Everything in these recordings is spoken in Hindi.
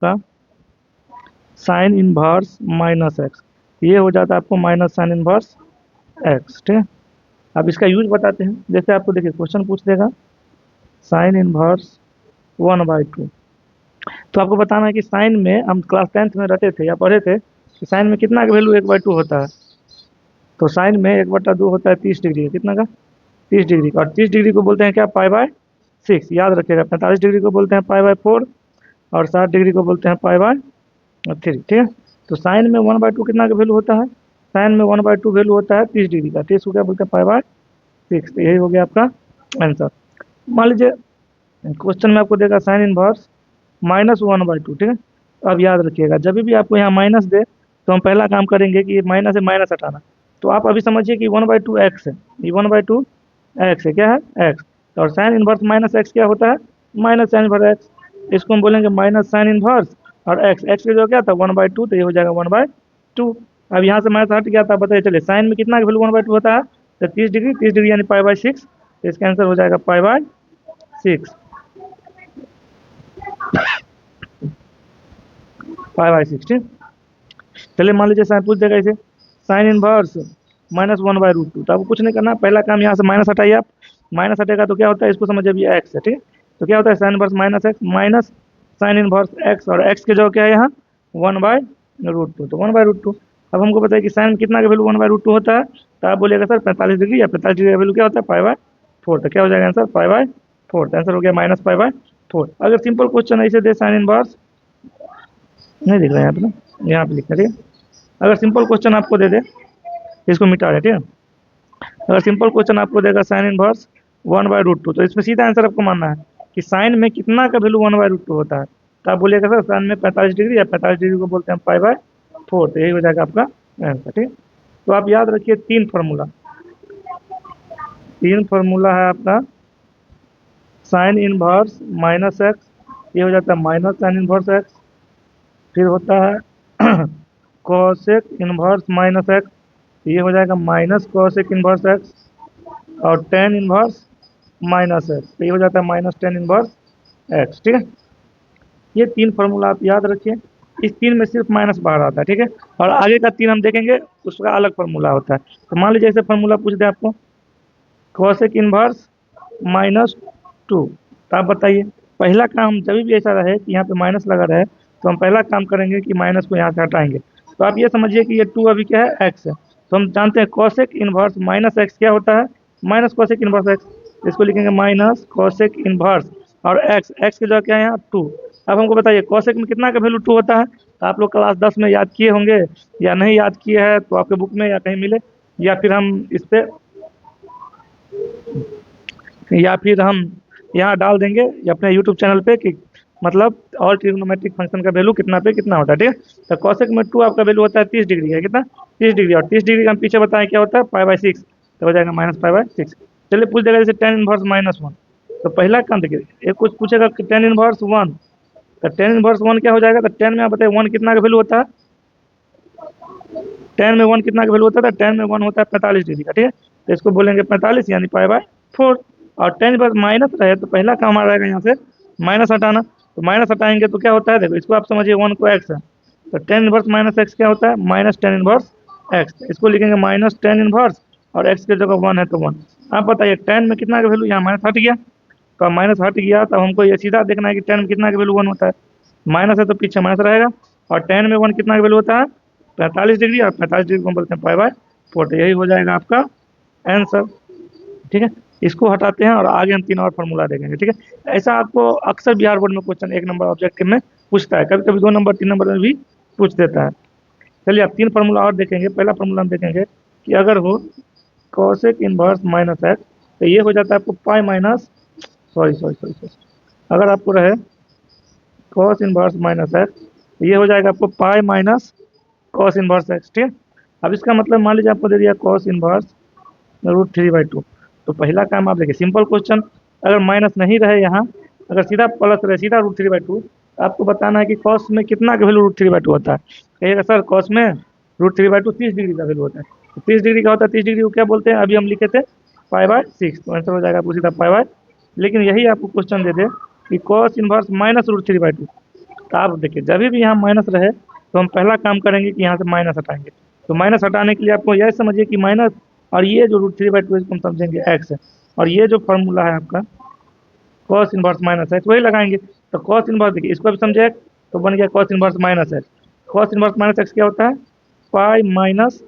आपका साइन इनवर्स माइनस एक्स, ये हो जाता है आपको माइनस साइन इनवर्स एक्स। ठीक है, अब इसका यूज बताते हैं। जैसे आपको देखिए क्वेश्चन पूछ देगा साइन इनवर्स 1/2, तो आपको बताना है कि साइन में हम क्लास 10th में रटे थे या पढ़े थे कि साइन में कितना का वैल्यू 1/2 होता है। तो साइन में 1/2 होता है 30 डिग्री का, कितना का 30 डिग्री का, और 30 डिग्री को बोलते हैं क्या, पाई/6। याद रखिएगा, 45 डिग्री को बोलते हैं पाई/4, और 60 डिग्री को बोलते हैं पाई/3। ठीक है, तो साइन में 1/2 कितना का वैल्यू होता है, साइन में 1/2 वैल्यू होता है 30 डिग्री का, 30 को क्या बोलते हैं पाई/6। तो यही हो गया आपका आंसर। मान लीजिए क्वेश्चन में आपको देगा साइन इनवर्स -1/2। ठीक है, तो अब याद रखिएगा जब भी आपको यहाँ माइनस दे तो हम पहला काम करेंगे कि माइनस से माइनस हटाना। तो आप अभी समझिए कि 1/2 एक्स है, ये 1/2 एक्स है, क्या है एक्स। और साइन इनवर्स माइनस एक्स क्या होता है, माइनस साइन इनवर्स एक्स। इसको हम बोलेंगे माइनस साइन इनवर्स, और एक्स एक्स की जो क्या था 1/2, तो ये हो जाएगा 1/2। अब यहाँ से माइनस हट गया था, बताइए चलिए साइन में कितना का वैल्यू 1/2 होता है, तो 30 डिग्री, 30 डिग्री यानी पाई/6, तो इसका आंसर हो जाएगा पाई/6, पाई/6। ठीक, चलिए मान लीजिए साइन पूछ देगा इसे साइन इनवर्स -1/√2, तो आपको कुछ नहीं करना, पहला काम यहाँ से माइनस हटाइए आप। माइनस हटेगा तो क्या होता है, इसको समझिए अभी एक्स है। ठीक है, तो क्या होता है sine inverse minus x minus sine inverse x, और एक्स के जो क्या है यहाँ 1/√2, तो 1/√2। अब हमको पता है कि साइन में कितना का वैल्यू 1/√2 होता है, तो आप बोलिएगा सर 45 डिग्री, या 45 डिग्री का वैल्यू क्या होता है पाई/4, तो क्या हो जाएगा आंसर पाई/4, तो आंसर हो गया माइनस पाई/4। अगर सिंपल क्वेश्चन ऐसे दे साइन इनवर्स, नहीं दिख रहा है यहाँ पे ना, यहाँ पे लिखना। ठीक है, अगर सिंपल क्वेश्चन आपको दे दे, इसको मिटा दें। ठीक है, अगर सिंपल क्वेश्चन आपको देगा साइन इनवर्स 1/√2, तो इसमें सीधा आंसर आपको मानना है कि साइन में कितना का वैल्यू 1/√2 होता है। तो आप बोलिएगा सर साइन में 45 डिग्री, या 45 डिग्री को बोलते हैं पाई/4, तो यही हो जाएगा आपका आंसर। ठीक है, तो आप याद रखिए तीन फार्मूला, तीन फार्मूला है आपका साइन इनवर्स माइनस एक्स, ये हो जाता है माइनस साइन इनवर्स एक्स। फिर होता है कॉसेक इनवर्स माइनस एक्स, ये हो जाएगा माइनस कॉसेक इनवर्स एक्स। और टेन इनवर्स माइनस एक्स, तो ये हो जाता है माइनस टेन इनवर्स एक्स। ठीक है, ये तीन फार्मूला आप याद रखिए, इस तीन में सिर्फ माइनस बाहर आता है। ठीक है, और आगे का तीन हम देखेंगे, उसका अलग फार्मूला होता है। तो मान लीजिए ऐसे फार्मूला पूछ दे आपको कॉसेक इनवर्स -2, तो आप बताइए पहला काम जब भी ऐसा रहे कि यहाँ पे माइनस लगा रहे, तो हम पहला काम करेंगे कि माइनस को यहाँ से हटाएंगे। तो आप ये समझिए कि ये 2 अभी क्या है एक्स है, तो हम जानते हैं कॉसेक इनवर्स माइनस एक्स क्या होता है, माइनस कॉसेक इनवर्स एक्स। इसको लिखेंगे माइनस कॉसेक इनवर्स, और एक्स एक्स की जगह क्या है यहाँ 2। अब हमको बताइए कॉसेक में कितना का वैल्यू 2 होता है, तो आप लोग क्लास 10 में याद किए होंगे, या नहीं याद किए हैं तो आपके बुक में या कहीं मिले, या फिर हम इस पे, या फिर हम यहाँ डाल देंगे या अपने यूट्यूब चैनल पे कि मतलब और ट्रिग्नोमेट्रिक फंक्शन का वैल्यू कितना पे कितना होता है। ठीक है, तो कॉसेक में 2 आपका वैल्यू होता है 30 डिग्री है, कितना 30 डिग्री, और 30 डिग्री का हम पीछे बताएं क्या होता है पाई/6, तो हो जाएगा माइनस पाई/6। चलिए पूछ देगा जैसे टेन इनवर्स -1, तो पहला काम देखिए, एक कुछ पूछेगा कि टेन इनवर्स 1, तो टेन इनवर्स 1 क्या हो जाएगा, तो टेन में आप बताइए 1 कितना का वैल्यू होता है, टेन में 1 कितना का वैल्यू होता है, टेन में 1 होता है 45 डिग्री का। ठीक है, तो इसको बोलेंगे 45 यानी पाई/4। और टेन बस माइनस रहे तो पहला काम आ रहेगा यहाँ से माइनस हटाना, तो माइनस हटाएंगे तो क्या होता है, देखो इसको आप समझिए 1 को एक्स है, तो टेन इनवर्स माइनस एक्स क्या होता है, माइनस टेन इनवर्स एक्स। इसको लिखेंगे माइनस टेन इनवर्स, और एक्स की जगह 1 है तो 1। आप बताइए टेन में कितना का वैल्यू, यहाँ माइनस हट गया, तो अब माइनस हट गया तो हमको ये सीधा देखना है कि टेन में कितना का वैल्यू 1 होता है, माइनस है तो पीछे माइनस रहेगा। और टेन में 1 कितना का वैल्यू होता है 45 डिग्री, और 45 डिग्री को बोलते हैं पाई/4, तो यही हो जाएगा आपका आंसर। ठीक है, इसको हटाते हैं और आगे हम तीन और फार्मूला देखेंगे। ठीक है, ऐसा आपको अक्सर बिहार बोर्ड में क्वेश्चन 1 नंबर ऑब्जेक्टिव में पूछता है, कभी कभी 2 नंबर 3 नंबर में भी पूछ देता है। चलिए आप तीन फार्मूला और देखेंगे। पहला फार्मूला हम देखेंगे कि अगर हो कॉसेक इनवर्स माइनस एक्स, तो ये हो जाता है आपको pi minus, sorry sorry sorry sorry, अगर आपको रहे कॉस इनवर्स माइनस एक्स, तो ये हो जाएगा आपको पाई माइनस कॉस इनवर्स एक्स। ठीक है, अब इसका मतलब मान लीजिए आपको दे दिया कॉस इनवर्स √3/2, तो पहला काम आप देखिए सिंपल क्वेश्चन, अगर माइनस नहीं रहे यहाँ, अगर सीधा प्लस रहे सीधा √3/2, आपको बताना है कि कॉस में कितना का वैल्यू √3/2 होता है। कहिएगा सर कॉस में √3/2 30 डिग्री का वैल्यू होता है, तो 30 डिग्री का होता है, 30 डिग्री को क्या बोलते हैं, अभी हम लिखे थे पाई/6, तो आंसर हो जाएगा आपको सीधा पाई/। लेकिन यही आपको क्वेश्चन दे दे कि कॉस इनवर्स माइनस √3/2, तो आप देखिए जब भी यहाँ माइनस रहे तो हम पहला काम करेंगे कि यहाँ से माइनस हटाएंगे। तो माइनस हटाने के लिए आपको यह समझिए कि माइनस और ये जो √3/2 इसको हम समझेंगे एक्स है, और ये जो फॉर्मूला है आपका कॉस इनवर्स माइनस एक्स वही लगाएंगे। तो कॉस इनवर्स देखिए इसको भी समझे एक्स, तो बन गया cos inverse minus x. Cos inverse minus x क्या होता है? Pi minus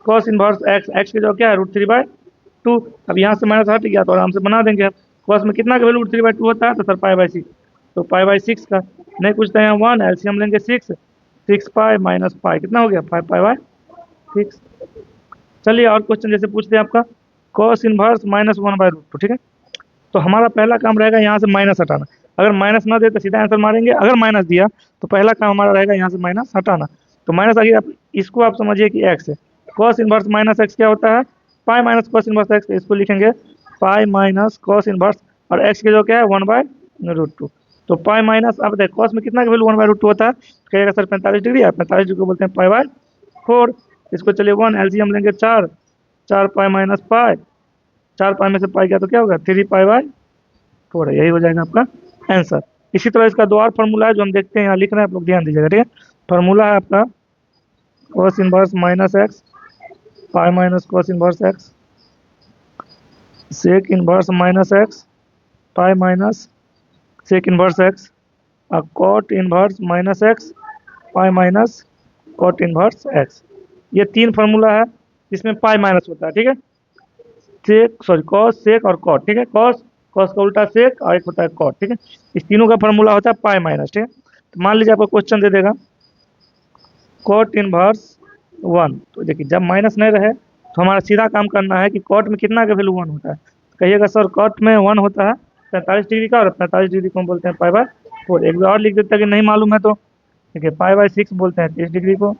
cos inverse x, x की जो क्या है √3/2। अब यहाँ से माइनस हट गया तो आराम से बना देंगे। अब कॉस में कितना का वैल्यू √3/2 होता है? तो सर पाई/6, तो पाई/6 का नहीं पूछते हैं, 1 एलसीएम लेंगे 6, 6 पाई माइनस पाई कितना हो गया? 5 पाई/6। चलिए और क्वेश्चन जैसे पूछते हैं आपका कॉस इनवर्स -1/√2, ठीक है। तो हमारा पहला काम रहेगा यहाँ से माइनस हटाना। अगर माइनस ना दे तो सीधा आंसर मारेंगे, अगर माइनस दिया तो पहला काम हमारा रहेगा यहाँ से माइनस हटाना। तो माइनस आ गया, आप इसको आप समझिए कि एक्स है। कॉस इनवर्स माइनस एक्स क्या होता है? Pi minus cos inverse x, इसको लिखेंगे पाई माइनस कॉस इनवर्स, और एक्स की जो क्या है 1/√2। तो पाई माइनस, अब देखो कॉस में कितना का वैल्यू 1/√2 होता है? कहेगा सर 45 डिग्री है, 45 डिग्री को बोलते हैं पाई/4। इसको चलिए 1 एलसीएम लेंगे 4, 4 पाई माइनस पाई, 4 पाई में से पाई गया तो क्या होगा? 3 पाई/4 है, यही हो जाएगा आपका आंसर। इसी तरह इसका दो और फॉर्मूला है जो हम देखते हैं, यहाँ लिख रहे हैं, आप लोग ध्यान दीजिएगा, ठीक है। फॉर्मूला है आपका cos inverse minus x pi minus cos inverse x, sec inverse minus x pi minus sec inverse x, और cot inverse minus x pi minus cot inverse x. ये तीन फार्मूला है जिसमें पाई माइनस होता है, ठीक है। सेक सॉरी कॉस सेक और कॉट, ठीक है। कॉस, कॉस का उल्टा सेक, और एक होता है कॉट, ठीक है। इस तीनों का फार्मूला होता है पाई माइनस, ठीक है। तो मान लीजिए आपको क्वेश्चन दे देगा कॉट इनवर्स 1, तो देखिए जब माइनस नहीं रहे तो हमारा सीधा काम करना है कि कॉट में कितना का वैल्यू 1 होता है। तो कहिएगा सर कॉट में 1 होता है 45 डिग्री का, और 45 डिग्री को हम बोलते हैं पाई/4। एक बार और लिख देते हैं कि नहीं मालूम है तो देखिए पाई/6 बोलते हैं 30 डिग्री को,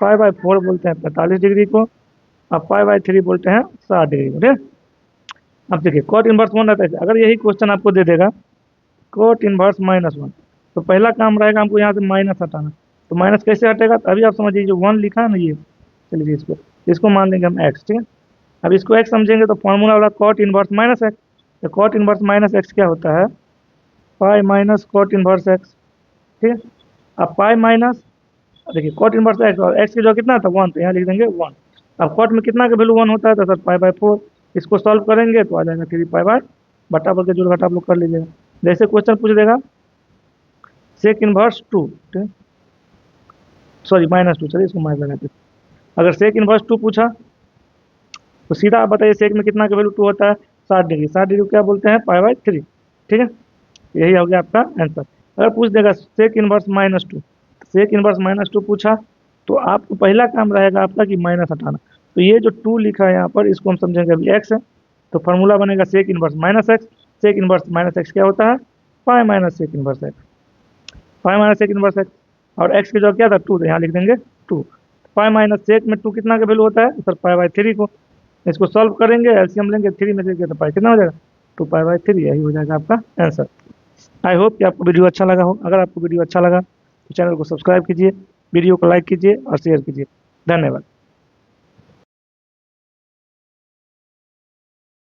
पाई/4 बोलते हैं 45 डिग्री को, और पाई/3 बोलते हैं 60 डिग्री को, ठीक है। अब देखिए कॉट इनवर्स 1 रहता है, अगर यही क्वेश्चन आपको दे देगा कॉट इनवर्स -1, तो पहला काम रहेगा हमको यहाँ से माइनस हटाना। तो माइनस कैसे हटेगा? तो अभी आप समझिए जो 1 लिखा है ना, ये चलिए इसको मान लेंगे हम एक्स, ठीक है। अब इसको एक्स समझेंगे तो फॉर्मूला वाला कॉट इनवर्स माइनस एक्स। तो कॉट इनवर्स माइनस एक्स क्या होता है? Pi minus cot inverse x, ठीक है। अब पाई माइनस, देखिए कॉट इनवर्स एक्स, और एक्स की जो कितना था 1, तो यहाँ लिख देंगे 1। अब कॉट में कितना का वैल्यू 1 होता है? तो सर पाई/4। इसको सॉल्व करेंगे तो आ जाएगा 3 पाई बटा बोल के जोड़ घटा आप लोग कर लीजिएगा। जैसे क्वेश्चन पूछ देगा सेक इनवर्स 2, ठीक है, सॉरी -2, चलिए इसको माइनस लगाते हैं। अगर सेक इनवर्स 2 पूछा तो सीधा आप बताइए सेक में कितना का वैल्यू 2 होता है? 60 डिग्री। 60 डिग्री को क्या बोलते हैं? पाई/3, ठीक है। यही हो गया आपका आंसर। अगर पूछ देगा सेक इनवर्स -2, सेक इनवर्स -2 पूछा तो आपको पहला काम रहेगा आपका कि माइनस हटाना। तो ये जो 2 लिखा है यहाँ पर, इसको हम समझेंगे अभी एक्स है। तो फार्मूला बनेगा sec inverse minus x. Sec inverse minus x क्या होता है? Pi minus sec inverse x, pi minus sec inverse x. और एक्स की जो क्या था 2, तो यहाँ लिख देंगे 2। पाई माइनस सेक में 2 कितना का वैल्यू होता है? सर पाई/3 को। इसको सॉल्व करेंगे, एलसीएम लेंगे, 3 में से तो पाई कितना हो जाएगा? 2 पाई/3, यही हो जाएगा आपका आंसर। आई होप कि आपको वीडियो अच्छा लगा हो। अगर आपको वीडियो अच्छा लगा तो चैनल को सब्सक्राइब कीजिए, वीडियो को लाइक कीजिए और शेयर कीजिए। धन्यवाद।